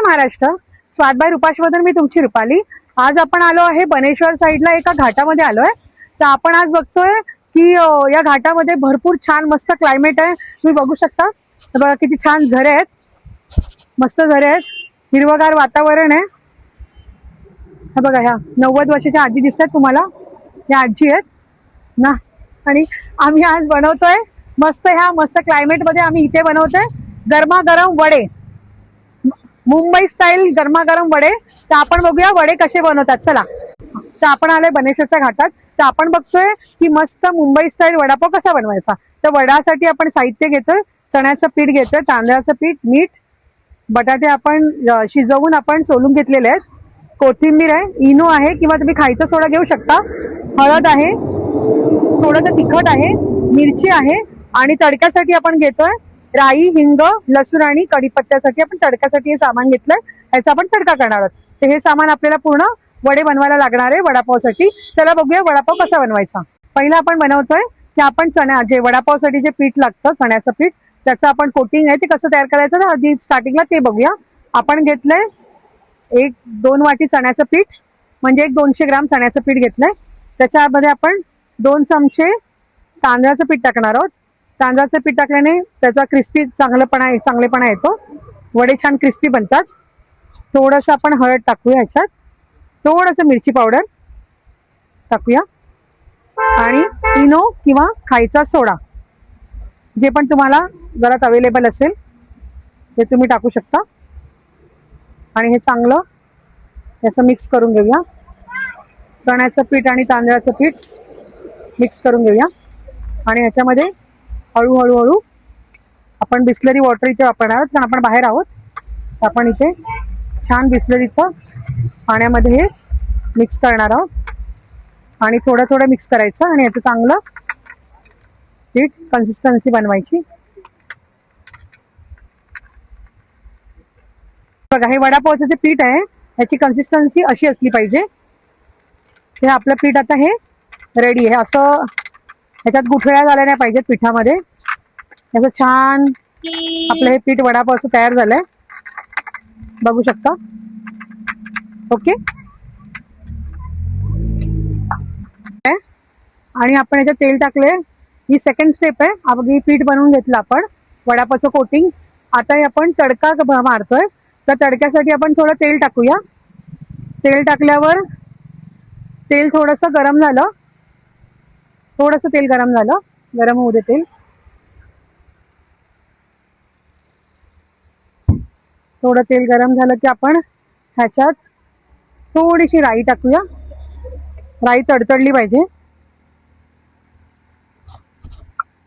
महाराष्ट्र. स्वाद बाय रुपाशमधून मी तुमची रुपाली. आज आपण आलो आहे बनेश्वर साईडला एका घाटामध्ये आलोय. तर आपण आज बघतोय की या घाटामध्ये भरपूर छान मस्त क्लायमेट आहे. तुम्ही बघू शकता बघा किती छान झरे आहेत, मस्त झरे आहेत, हिरवगार वातावरण आहे. हा बघा ह्या 90 वर्षाच्या आजी दिसतात तुम्हाला, या आजी आहेत ना. आणि आम्ही आज बनवतोय मस्त ह्या मस्त क्लायमेट मध्ये आम्ही इथे बनवतोय गरमागरम वडे, मुंबई स्टाईल गरमागरम वडे. तर आपण बघूया वडे कसे बनवतात. चला, तर आपण आलोय बनेश्वरच्या घाटात. तर आपण बघतोय की मस्त मुंबई स्टाईल वडापाव कसा बनवायचा. तर वड्यासाठी आपण साहित्य घेतोय, चण्याचं पीठ घेतोय, तांदळाचं पीठ, मीठ, बटाटे आपण शिजवून आपण सोलून घेतलेले आहेत, कोथिंबीर आहे, इनो आहे किंवा तुम्ही खायचा सोडा घेऊ शकता, हळद आहे, थोडंसं तिखट आहे, मिरची आहे. आणि तडक्यासाठी आपण घेतोय राई, हिंग, लसूण आणि कढीपत्त्यासाठी आपण तडक्यासाठी हे सामान घेतलंय. ह्याचा आपण तडका करणार आहोत. तर हे सामान आपल्याला पूर्ण वडे बनवायला लागणार आहे वडापावसाठी. चला बघूया वडापाव कसा बनवायचा. पहिला आपण बनवतोय की आपण जे वडापावसाठी जे पीठ लागतं चण्याचं पीठ, त्याचं आपण कोटिंग आहे ते कसं तयार करायचं ना आधी स्टार्टिंगला ते बघूया. आपण घेतलंय 1-2 वाटी चण्याचं पीठ, म्हणजे 200 ग्राम चण्याचं पीठ घेतलंय. त्याच्यामध्ये आपण 2 चमचे तांदळाचं पीठ टाकणार आहोत. तांदळाचं पीठ टाकल्याने त्याचा क्रिस्पी चांगलेपणा येतो, वडे छान क्रिस्पी बनतात. थोडंसं आपण हळद टाकूया, ह्याच्यात थोडंसं मिरची पावडर टाकूया आणि इनो किंवा खायचा सोडा जे पण तुम्हाला घरात अवेलेबल असेल ते तुम्ही टाकू शकता. आणि हे चांगलं याचं मिक्स करून घेऊया. चण्याचं पीठ आणि तांदळाचं पीठ मिक्स करून घेऊया. आणि ह्याच्यामध्ये हळूहळू आपण बिस्लरी वॉटर इथे वापरणार आहोत, कारण आपण बाहेर आहोत. आपण इथे छान बिस्लरीचं पाण्यामध्ये हे मिक्स करणार आहोत आणि थोडं मिक्स करायचं आणि याचं चांगलं पीठ कन्सिस्टन्सी बनवायची. बघा, हे वडापावचं जे पीठ आहे याची कन्सिस्टन्सी अशी असली पाहिजे. हे आपलं पीठ आता हे रेडी आहे. असं ह्याच्यात गुठळ्या झाल्या नाही पाहिजेत पिठामध्ये. याचं छान आपलं हे पीठ वडापावचं तयार झालंय, बघू शकता. ओके, आणि आपण याच्यात तेल टाकले. ही सेकंड स्टेप आहे. अगदी पीठ बनवून घेतलं आपण वडापावचं कोटिंग. आता हे आपण तडका मारतोय. तर तडक्यासाठी आपण थोडं तेल टाकूया. तेल टाकल्यावर तेल थोडंसं गरम झालं, गरम होऊ दे तेल. थोडं तेल गरम झालं की आपण ह्याच्यात थोडीशी राई टाकूया. राई तडतडली पाहिजे.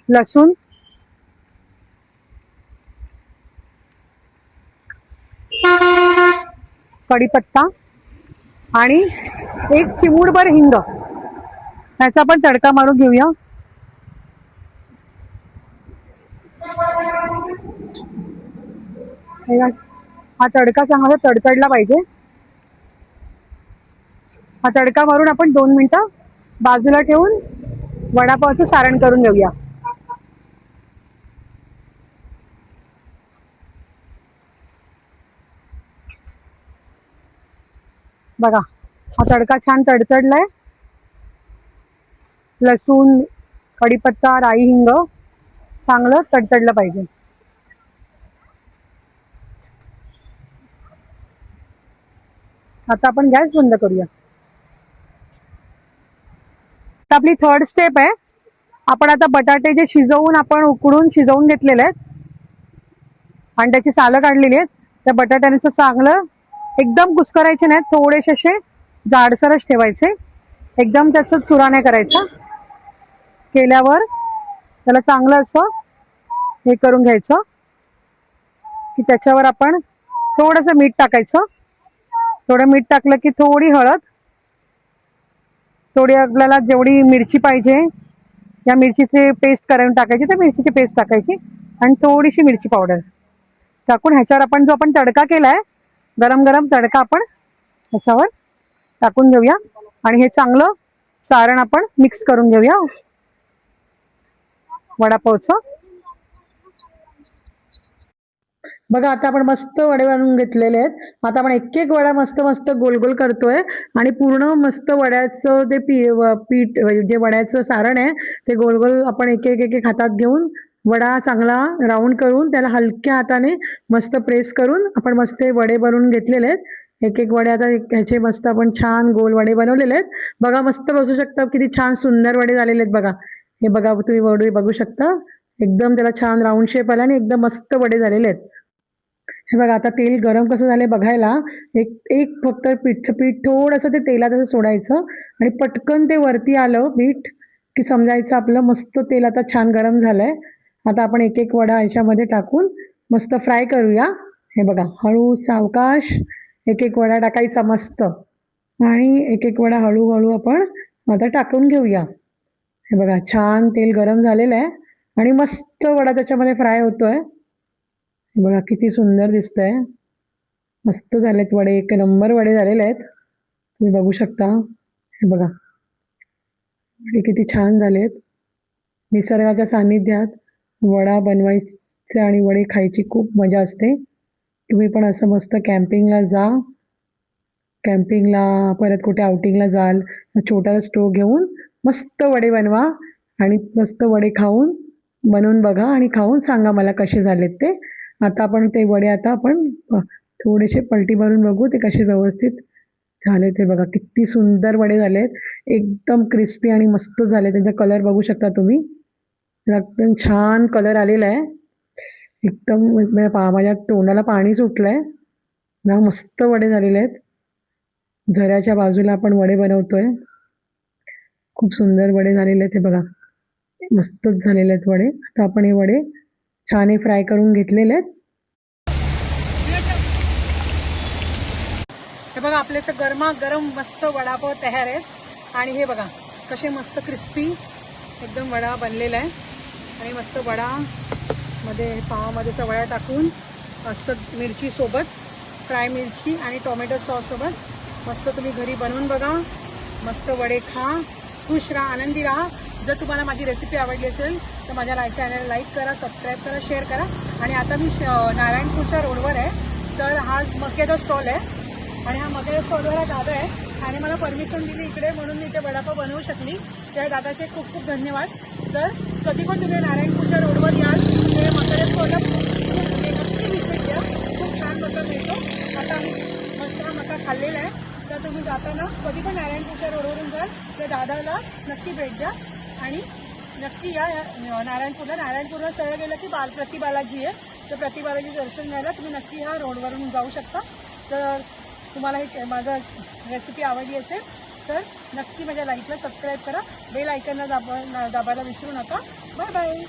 लसूण, कढीपत्ता आणि 1 चिमूटभर हिंग, ह्याचा आपण तडका मारून घेऊया. हा तडका चांगला तडतडला पाहिजे. हा तडका मारून आपण 2 मिनिटं बाजूला ठेवून वडापावचं सारण करून घेऊया. बघा, हा तडका छान तडतडलाय. लसूण, कढीपत्ता, राई, हिंग चांगलं तडतडलं पाहिजे. आता आपण गॅस बंद करूया. आता आपली थर्ड स्टेप आहे. आपण आता बटाटे जे उकडून शिजवून घेतलेले आहेत आणि त्याची सालं काढलेली आहेत, त्या बटाट्यांचं चांगलं एकदम कुस्करायचे नाहीत, थोडेसे असे जाडसरच ठेवायचे. एकदम त्याचा चुरा नाही करायचा. केल्यावर त्याला चांगलं असं हे करून घ्यायचं की त्याच्यावर आपण थोडंसं मीठ टाकायचं. थोडं मीठ टाकलं की थोडी हळद, थोडी आपल्याला जेवढी मिरची पाहिजे या मिरचीची पेस्ट करून टाकायची, तर मिरचीची पेस्ट टाकायची आणि थोडीशी मिरची पावडर टाकून ह्याच्यावर आपण जो आपण तडका केलाय गरम गरम तडका आपण ह्याच्यावर टाकून घेऊया. आणि हे चांगलं सारण आपण मिक्स करून घेऊया वडापावचं. बघा आता आपण मस्त वडे बनवून घेतलेले आहेत। आता आपण एक एक वडा मस्त मस्त गोल गोल करतोय आणि पूर्ण मस्त वड्याचं ते पीठ जे वड्याचं सारण आहे ते गोल गोल आपण एक एक एक एक हातात घेऊन वडा चांगला राऊंड करून त्याला हलक्या हाताने मस्त प्रेस करून आपण मस्त हे वडे बनवून घेतलेले आहेत। एक एक वडे आता ह्याचे मस्त आपण छान गोल वडे बनवलेले आहेत। बघा मस्त बसू शकता, किती छान सुंदर वडे झालेले आहेत बघा। हे बघा तुम्ही वडे बघू शकता, एकदम त्याला छान राऊंड शेप आला आणि एकदम मस्त वडे झालेले आहेत। हे बघा आता तेल गरम कसं झालंय बघायला, एक एक फक्त पीठ थोडंसं ते तेलात असं सोडायचं आणि पटकन ते वरती आलं पीठ की समजायचं आपलं मस्त तेल आता छान गरम झालंय। आता आपण एक एक वडा ह्याच्यामध्ये टाकून मस्त फ्राय करूया। हे बघा हळू सावकाश एक एक वडा टाकायचा मस्त आणि एक एक वडा हळूहळू आपण आता टाकून घेऊया। हे बघा छान तेल गरम झालेलं आहे आणि मस्त वडा त्याच्यामध्ये फ्राय होतोय। बघा किती सुंदर दिसतंय, मस्त झालेत वडे, एक नंबर वडे झालेले आहेत, तुम्ही बघू शकता। हे बघा वडे किती छान झालेत। निसर्गाच्या सानिध्यात वडा बनवायचा आणि वडे खायची खूप मजा असते। तुम्ही पण असं मस्त कॅम्पिंगला जा, कॅम्पिंगला परत कुठे आउटिंगला जाल तर छोटासा स्टोव घेऊन मस्त वडे बनवा आणि मस्त वडे बनवून बघा आणि खाऊन सांगा मला कसे झालेत ते। आता आपण ते वडे आता आपण थोडेसे पलटी मारून बघू ते कसे व्यवस्थित झाले ते। बघा किती सुंदर वडे झालेत, एकदम क्रिस्पी आणि मस्त झाले। त्यांचा कलर बघू शकता तुम्ही, एकदम छान कलर आलेला आहे, एकदम माझ्या तोंडाला पाणी सुटलंय ना। मस्त वडे झालेले आहेत, झऱ्याच्या बाजूला आपण वडे बनवतोय, खूप सुंदर वडे झालेले आहेत। हे बघा मस्तच झालेले आहेत वडे। आता आपण हे वडे छान फ्राय करून घेतलेले आहेत। हे बघा आपले तर गरमागरम मस्त वडापाव तयार आहेत आणि हे बघा कसे मस्त क्रिस्पी एकदम वडा बनलेला आहे आणि मस्त वडा मध्ये पावामध्ये तर वडा टाकून मस्त मिरची सोबत, फ्राय मिरची आणि टोमॅटो सॉस सोबत मस्त तुम्ही घरी बनवून बघा, मस्त वडे खा, खुश राहा, आनंदी राहा। जर तुम्हाला माझी रेसिपी आवडली असेल तर माझ्या चॅनल लाईक करा, सबस्क्राईब करा, शेअर करा। आणि आता मी नारायणपूरच्या रोडवर आहे, तर हा मक्याचा स्टॉल आहे आणि हा मक्याच्या स्टॉलवर हा दादा आहे आणि मला परमिशन दिली इकडे म्हणून मी इथे वडापाव बनवू शकली, त्या दादाचे खूप खूप धन्यवाद। तर कधी पण तुम्ही नारायणपूरच्या रोडवर याल तर मक्याच्या स्टॉलला नक्की विजिट द्या, खूप छान मका मिळतो। आता आम्ही मस्त हा मका खाल्लेला आहे, तर तुम्ही जाताना कधी पण नारायणपूरच्या रोडवरून जाल त्या दादाला नक्की भेट द्या आणि नक्की या नारायणपूरला सरळ गेलं की प्रति बालाजी आहे, तर प्रति बालाजी दर्शन घ्यायला तुम्ही नक्की ह्या रोडवरून जाऊ शकता। तर तुम्हाला ही माझा रेसिपी आवडली असेल तर नक्की माझ्या लाईकला सबस्क्राईब करा, बेल आयकनला दाबायला विसरू नका। Bye bye.